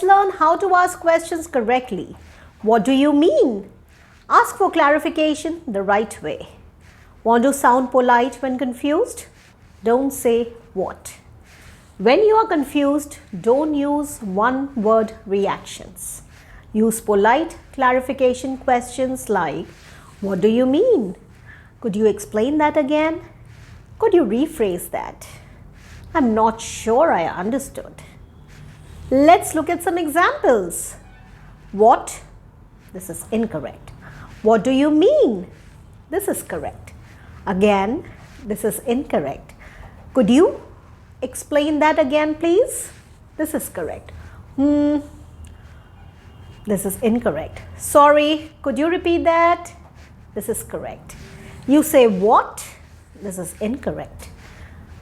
Let's learn how to ask questions correctly. What do you mean? Ask for clarification the right way. Want to sound polite when confused? Don't say what. When you are confused, don't use one-word reactions. Use polite clarification questions like, what do you mean? Could you explain that again? Could you rephrase that? I'm not sure I understood. Let's look at some examples. What? This is incorrect. What do you mean? This is correct. Again, this is incorrect. Could you explain that again, please? This is correct. This is incorrect. Sorry, could you repeat that? This is correct. You say what? This is incorrect.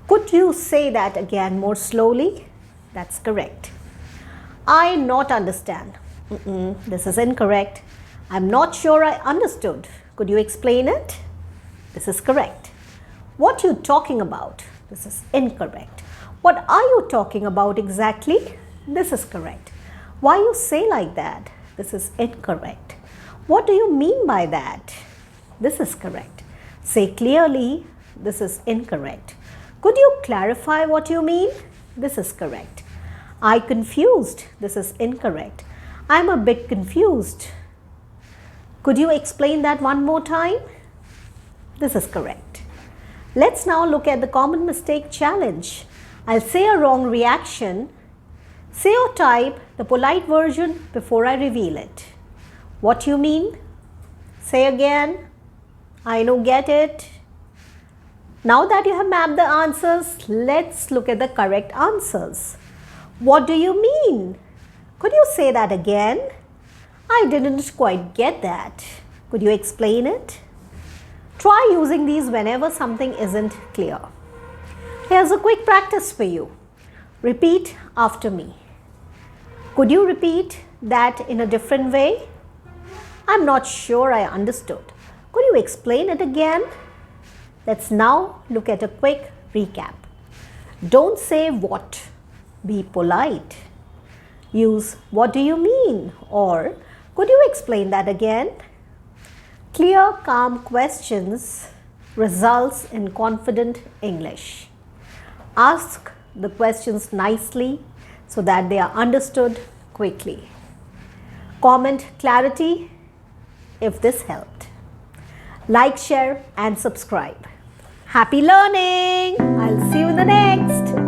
Could you say that again more slowly? That's correct. I not understand. This is incorrect. I'm not sure I understood. Could you explain it? This is correct. What you talking about? This is incorrect. What are you talking about exactly? This is correct. Why you say like that? This is incorrect. What do you mean by that? This is correct. Say clearly. This is incorrect. Could you clarify what you mean? This is correct. I confused. This is incorrect. I'm a bit confused. Could you explain that one more time? This is correct. Let's now look at the common mistake challenge. I'll say a wrong reaction. Say or type the polite version before I reveal it. What you mean? Say again. I know, get it. Now that you have mapped the answers, let's look at the correct answers. What do you mean? Could you say that again? I didn't quite get that. Could you explain it? Try using these whenever something isn't clear. Here's a quick practice for you. Repeat after me. Could you repeat that in a different way? I'm not sure I understood. Could you explain it again? Let's now look at a quick recap. Don't say what. Be polite. Use what do you mean or could you explain that again? Clear, calm questions results in confident English. Ask the questions nicely so that they are understood quickly. Comment clarity if this helped. Like, share and subscribe. Happy learning! I'll see you in the next.